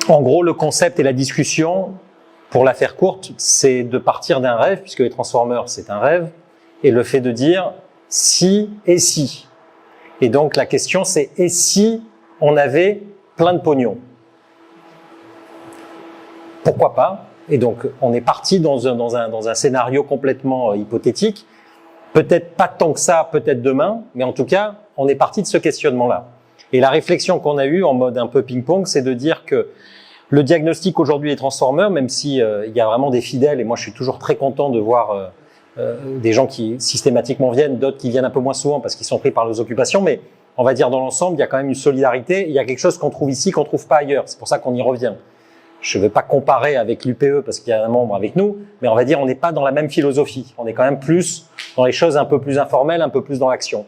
En gros, le concept et la discussion, pour la faire courte, c'est de partir d'un rêve, puisque les transformers, c'est un rêve, et le fait de dire si et si. Et donc, la question, c'est et si on avait plein de pognon? Pourquoi pas? Et donc, on est parti dans un scénario complètement hypothétique. Peut-être pas tant que ça, peut-être demain, mais en tout cas, on est parti de ce questionnement-là. Et la réflexion qu'on a eue en mode un peu ping-pong, c'est de dire que le diagnostic aujourd'hui des transformers, même si il y a vraiment des fidèles, et moi je suis toujours très content de voir des gens qui systématiquement viennent, d'autres qui viennent un peu moins souvent parce qu'ils sont pris par leurs occupations, mais on va dire dans l'ensemble, il y a quand même une solidarité, il y a quelque chose qu'on trouve ici qu'on trouve pas ailleurs, c'est pour ça qu'on y revient. Je ne veux pas comparer avec l'UPE parce qu'il y a un membre avec nous, mais on va dire on n'est pas dans la même philosophie, on est quand même plus dans les choses un peu plus informelles, un peu plus dans l'action.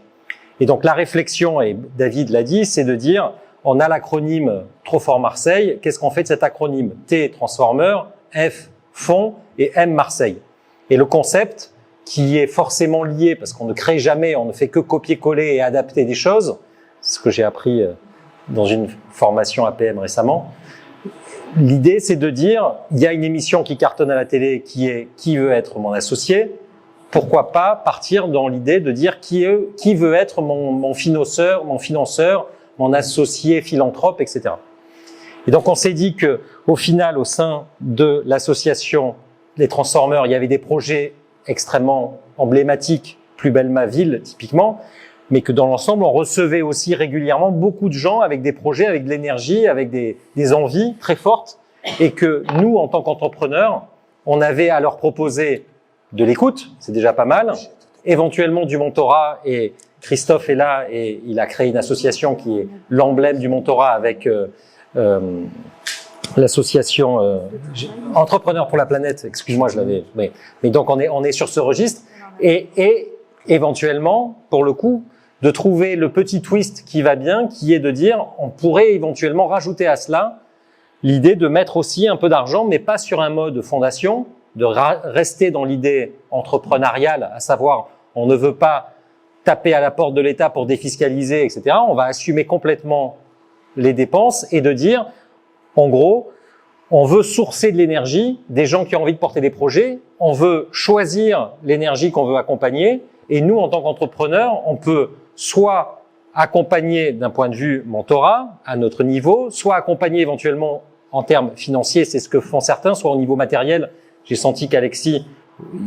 Et donc la réflexion, et David l'a dit, c'est de dire on a l'acronyme Trop Fort Marseille, qu'est-ce qu'on fait de cet acronyme? T, Transformer, F, Fonds et M, Marseille. Et le concept, qui est forcément lié, parce qu'on ne crée jamais, on ne fait que copier-coller et adapter des choses, c'est ce que j'ai appris dans une formation APM récemment. L'idée, c'est de dire, il y a une émission qui cartonne à la télé qui est « Qui veut être mon associé ?» Pourquoi pas partir dans l'idée de dire qui veut être mon financeur, mon associé philanthrope, etc. Et donc, on s'est dit que, au final, au sein de l'association des Transformers, il y avait des projets extrêmement emblématiques, Plus belle ma ville, typiquement, mais que dans l'ensemble, on recevait aussi régulièrement beaucoup de gens avec des projets, avec de l'énergie, avec des envies très fortes, et que nous, en tant qu'entrepreneurs, on avait à leur proposer de l'écoute, c'est déjà pas mal, éventuellement du mentorat, et Christophe est là, et il a créé une association qui est l'emblème du mentorat avec l'association Entrepreneurs pour la planète, excuse-moi, je l'avais, mais donc on est sur ce registre, et éventuellement, pour le coup, de trouver le petit twist qui va bien, qui est de dire, on pourrait éventuellement rajouter à cela l'idée de mettre aussi un peu d'argent, mais pas sur un mode fondation, de rester dans l'idée entrepreneuriale, à savoir, on ne veut pas taper à la porte de l'État pour défiscaliser, etc. On va assumer complètement les dépenses et de dire, en gros, on veut sourcer de l'énergie, des gens qui ont envie de porter des projets, on veut choisir l'énergie qu'on veut accompagner, et nous, en tant qu'entrepreneurs, on peut soit accompagner d'un point de vue mentorat, à notre niveau, soit accompagner éventuellement en termes financiers, c'est ce que font certains, soit au niveau matériel. J'ai senti qu'Alexis,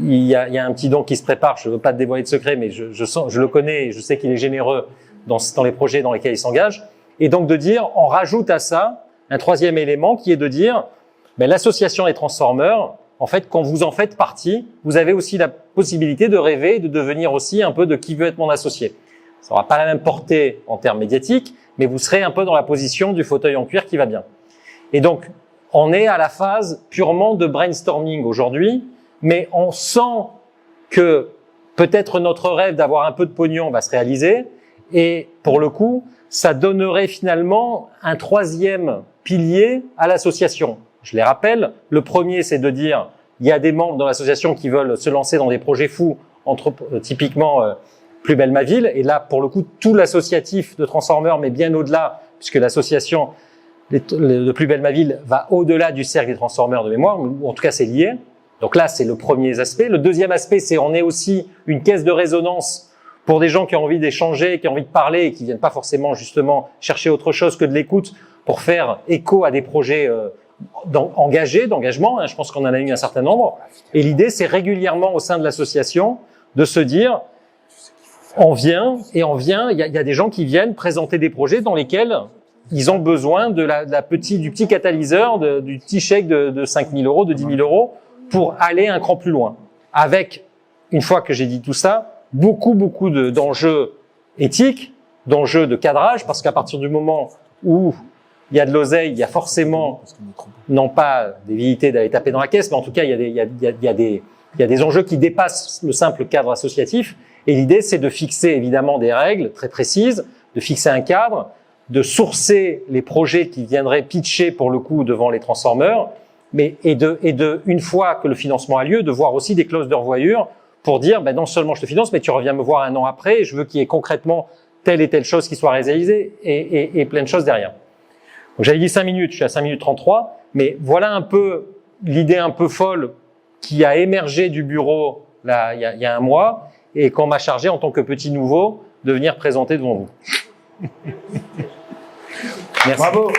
il y a un petit don qui se prépare, je ne veux pas te dévoiler de secret, mais je le connais et je sais qu'il est généreux dans les projets dans lesquels il s'engage. Et donc de dire, on rajoute à ça un troisième élément qui est de dire, ben, l'association des Transformers, en fait, quand vous en faites partie, vous avez aussi la possibilité de rêver et de devenir aussi un peu de qui veut être mon associé. Ça n'aura pas la même portée en termes médiatiques, mais vous serez un peu dans la position du fauteuil en cuir qui va bien. Et donc, on est à la phase purement de brainstorming aujourd'hui, mais on sent que peut-être notre rêve d'avoir un peu de pognon va se réaliser, et pour le coup, ça donnerait finalement un troisième pilier à l'association. Je les rappelle, le premier, c'est de dire, il y a des membres dans l'association qui veulent se lancer dans des projets fous, typiquement Plus belle ma ville, et là, pour le coup, tout l'associatif de Transformers, mais bien au-delà, puisque l'association de Plus belle ma ville va au-delà du cercle des Transformers de mémoire, ou en tout cas, c'est lié. Donc là, c'est le premier aspect. Le deuxième aspect, c'est on est aussi une caisse de résonance pour des gens qui ont envie d'échanger, qui ont envie de parler et qui viennent pas forcément justement chercher autre chose que de l'écoute pour faire écho à des projets d'engagement. Je pense qu'on en a eu un certain nombre. Et l'idée, c'est régulièrement au sein de l'association de se dire, il y a des gens qui viennent présenter des projets dans lesquels ils ont besoin de du petit catalyseur, du petit chèque de 5 000 euros, de 10 000 euros pour aller un cran plus loin. Avec, une fois que j'ai dit tout ça, beaucoup d'enjeux éthiques, d'enjeux de cadrage, parce qu'à partir du moment où il y a de l'oseille, il y a forcément, non pas des velléités d'aller taper dans la caisse, mais en tout cas, il y a des enjeux qui dépassent le simple cadre associatif. Et l'idée, c'est de fixer évidemment des règles très précises, de fixer un cadre, de sourcer les projets qui viendraient pitcher pour le coup devant les Transformers, mais une fois que le financement a lieu, de voir aussi des clauses de revoyure pour dire, ben non seulement je te finance, mais tu reviens me voir un an après et je veux qu'il y ait concrètement telle et telle chose qui soit réalisée et plein de choses derrière. Donc j'avais dit 5 minutes, je suis à 5 minutes 33, mais voilà un peu l'idée un peu folle qui a émergé du bureau là, il y a un mois et qu'on m'a chargé en tant que petit nouveau de venir présenter devant vous. Merci. Bravo.